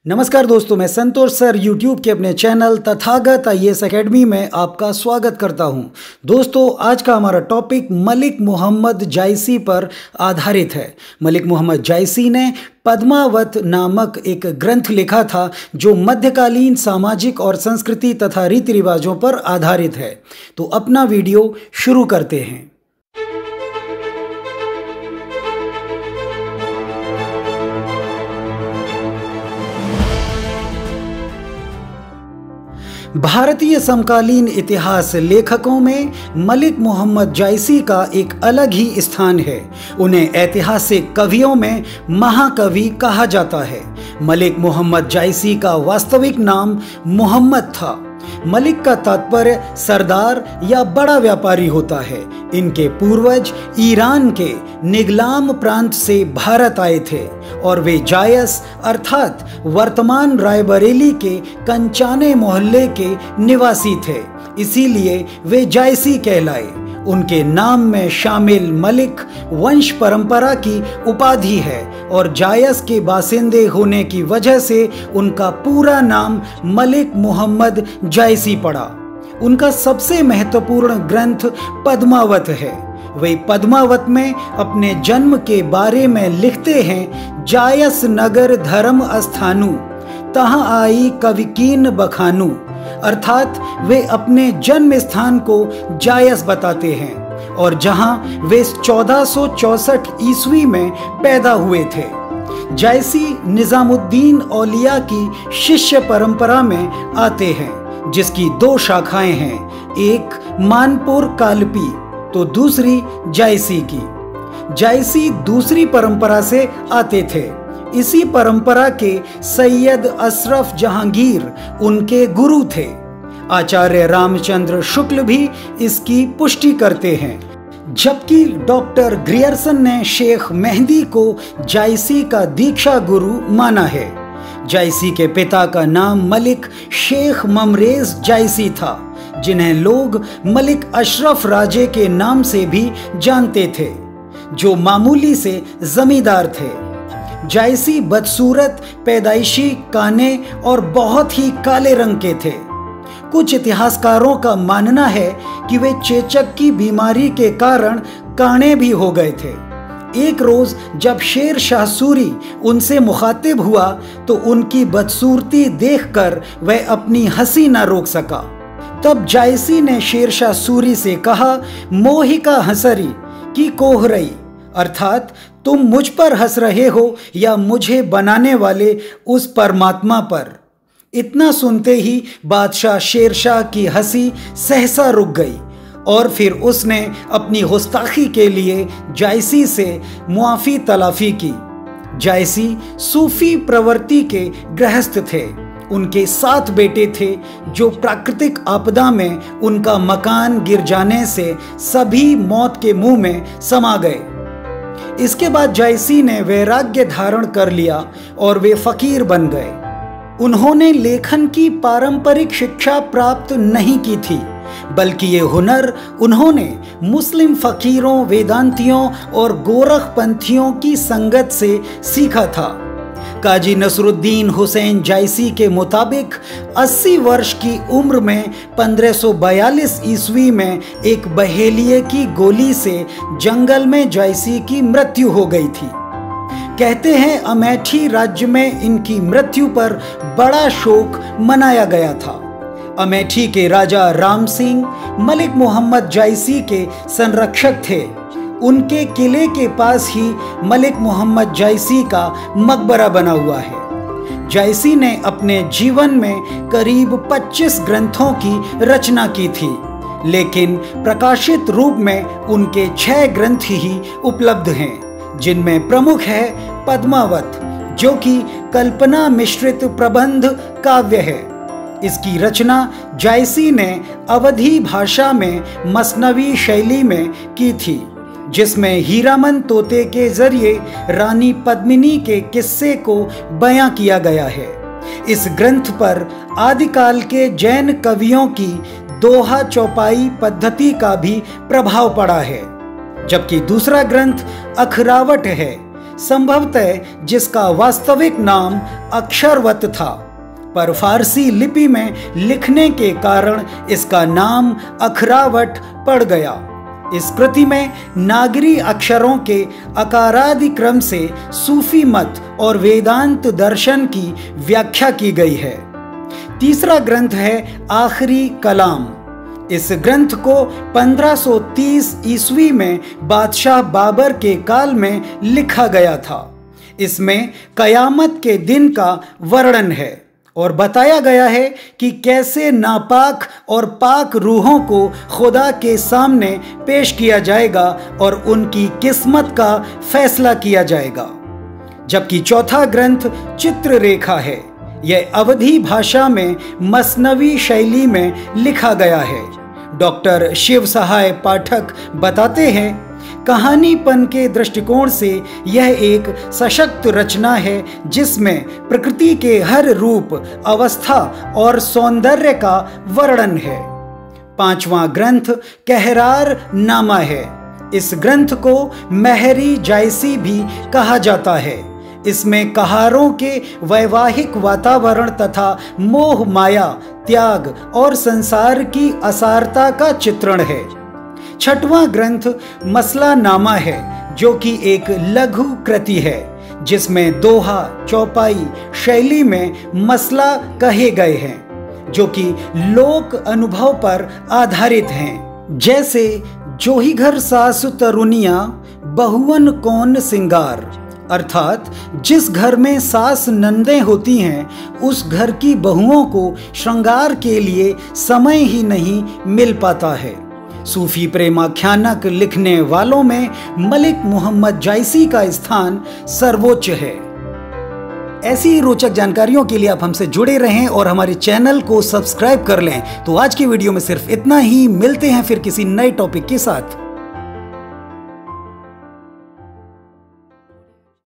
नमस्कार दोस्तों, मैं संतोष सर यूट्यूब के अपने चैनल तथागत आईएएस एकेडमी में आपका स्वागत करता हूं। दोस्तों, आज का हमारा टॉपिक मलिक मोहम्मद जायसी पर आधारित है। मलिक मोहम्मद जायसी ने पद्मावत नामक एक ग्रंथ लिखा था जो मध्यकालीन सामाजिक और संस्कृति तथा रीति रिवाजों पर आधारित है। तो अपना वीडियो शुरू करते हैं। भारतीय समकालीन इतिहास लेखकों में मलिक मोहम्मद जायसी का एक अलग ही स्थान है। उन्हें ऐतिहासिक कवियों में महाकवि कहा जाता है। मलिक मोहम्मद जायसी का वास्तविक नाम मोहम्मद था। मलिक का तात्पर्य सरदार या बड़ा व्यापारी होता है। इनके पूर्वज ईरान के निगलाम प्रांत से भारत आए थे और वे जायस अर्थात वर्तमान रायबरेली के कंचाने मोहल्ले के निवासी थे, इसीलिए वे जायसी कहलाए। उनके नाम में शामिल मलिक वंश परंपरा की उपाधि है और जायस के बासिंदे होने की वजह से उनका पूरा नाम मलिक मोहम्मद जायसी पड़ा। उनका सबसे महत्वपूर्ण ग्रंथ पद्मावत है। वे पद्मावत में अपने जन्म के बारे में लिखते हैं, जायस नगर धर्म अस्थानु तहाँ आई कविकीन बखानु, अर्थात वे अपने जन्म स्थान को जायस बताते हैं और जहां वे 1464 ईस्वी में पैदा हुए थे। जायसी निजामुद्दीन औलिया की शिष्य परंपरा में आते हैं, जिसकी दो शाखाएं हैं, एक मानपुर कालपी तो दूसरी जायसी की। जायसी दूसरी परंपरा से आते थे। इसी परंपरा के सैयद अशरफ जहांगीर उनके गुरु थे। आचार्य रामचंद्र शुक्ल भी इसकी पुष्टि करते हैं, जबकि डॉक्टर ग्रियर्सन ने शेख मेहदी को जायसी का दीक्षा गुरु माना है। जायसी के पिता का नाम मलिक शेख ममरेज जायसी था, जिन्हें लोग मलिक अशरफ राजे के नाम से भी जानते थे, जो मामूली से जमींदार थे। जायसी बदसूरत, पैदाइशी, काने और बहुत ही काले रंग के थे। कुछ इतिहासकारों का मानना है कि वे चेचक की बीमारी के कारण काणे भी हो गए थे। एक रोज जब शेर शाह सूरी उनसे मुखातिब हुआ तो उनकी बदसूरती देखकर वह अपनी हंसी न रोक सका। तब जायसी ने शेर शाह सूरी से कहा, मोहिका हंसरी की कोहरई, अर्थात तुम मुझ पर हंस रहे हो या मुझे बनाने वाले उस परमात्मा पर। इतना सुनते ही बादशाह शेरशाह की हंसी सहसा रुक गई और फिर उसने अपनी गुस्ताखी के लिए जायसी से मुआफी तलाफी की। जायसी सूफी प्रवृत्ति के गृहस्थ थे। उनके 7 बेटे थे, जो प्राकृतिक आपदा में उनका मकान गिर जाने से सभी मौत के मुंह में समा गए। इसके बाद जायसी ने वैराग्य धारण कर लिया और वे फकीर बन गए। उन्होंने लेखन की पारंपरिक शिक्षा प्राप्त नहीं की थी, बल्कि ये हुनर उन्होंने मुस्लिम फकीरों, वेदांतियों और गोरखपंथियों की संगत से सीखा था। काजी नसरुद्दीन हुसैन जायसी के मुताबिक 80 वर्ष की उम्र में 1542 ईस्वी में एक बहेलिये की गोली से जंगल में जायसी की मृत्यु हो गई थी। कहते हैं अमेठी राज्य में इनकी मृत्यु पर बड़ा शोक मनाया गया था। अमेठी के राजा राम सिंह मलिक मोहम्मद जायसी के संरक्षक थे। उनके किले के पास ही मलिक मोहम्मद जायसी का मकबरा बना हुआ है। जायसी ने अपने जीवन में करीब 25 ग्रंथों की रचना की थी, लेकिन प्रकाशित रूप में उनके 6 ग्रंथ ही उपलब्ध हैं, जिनमें प्रमुख है पद्मावत, जो कि कल्पना मिश्रित प्रबंध काव्य है। इसकी रचना जायसी ने अवधी भाषा में मसनवी शैली में की थी, जिसमें हीरामन तोते के जरिए रानी पद्मिनी के किस्से को बयां किया गया है। इस ग्रंथ पर आदिकाल के जैन कवियों की दोहा चौपाई पद्धति का भी प्रभाव पड़ा है, जबकि दूसरा ग्रंथ अखरावट है, संभवतः जिसका वास्तविक नाम अक्षरवत था, पर फारसी लिपि में लिखने के कारण इसका नाम अखरावट पड़ गया। इस कृति में नागरी अक्षरों के अकारादि क्रम से सूफी मत और वेदांत दर्शन की व्याख्या की गई है। तीसरा ग्रंथ है आखिरी कलाम। इस ग्रंथ को 1530 ईस्वी में बादशाह बाबर के काल में लिखा गया था। इसमें कयामत के दिन का वर्णन है और बताया गया है कि कैसे नापाक और पाक रूहों को खुदा के सामने पेश किया जाएगा और उनकी किस्मत का फैसला किया जाएगा। जबकि चौथा ग्रंथ चित्ररेखा है। यह अवधी भाषा में मसनवी शैली में लिखा गया है। डॉक्टर शिव सहाय पाठक बताते हैं, कहानीपन के दृष्टिकोण से यह एक सशक्त रचना है जिसमें प्रकृति के हर रूप, अवस्था और सौंदर्य का वर्णन है। पांचवा ग्रंथ कहरार नामा है। इस ग्रंथ को महरी जायसी भी कहा जाता है। इसमें कहारों के वैवाहिक वातावरण तथा मोह माया, त्याग और संसार की असारता का चित्रण है। छठवां ग्रंथ मसला नामा है, जो कि एक लघु कृति है जिसमें दोहा चौपाई शैली में मसला कहे गए हैं, जो कि लोक अनुभव पर आधारित हैं। जैसे जोही घर सासु तरुनिया बहुवन कौन सिंगार, अर्थात जिस घर में सास नंदें होती हैं उस घर की बहुओं को श्रृंगार के लिए समय ही नहीं मिल पाता है। सूफी प्रेमाख्यानक लिखने वालों में मलिक मोहम्मद जायसी का स्थान सर्वोच्च है। ऐसी ही रोचक जानकारियों के लिए आप हमसे जुड़े रहें और हमारे चैनल को सब्सक्राइब कर लें। तो आज की वीडियो में सिर्फ इतना ही। मिलते हैं फिर किसी नए टॉपिक के साथ।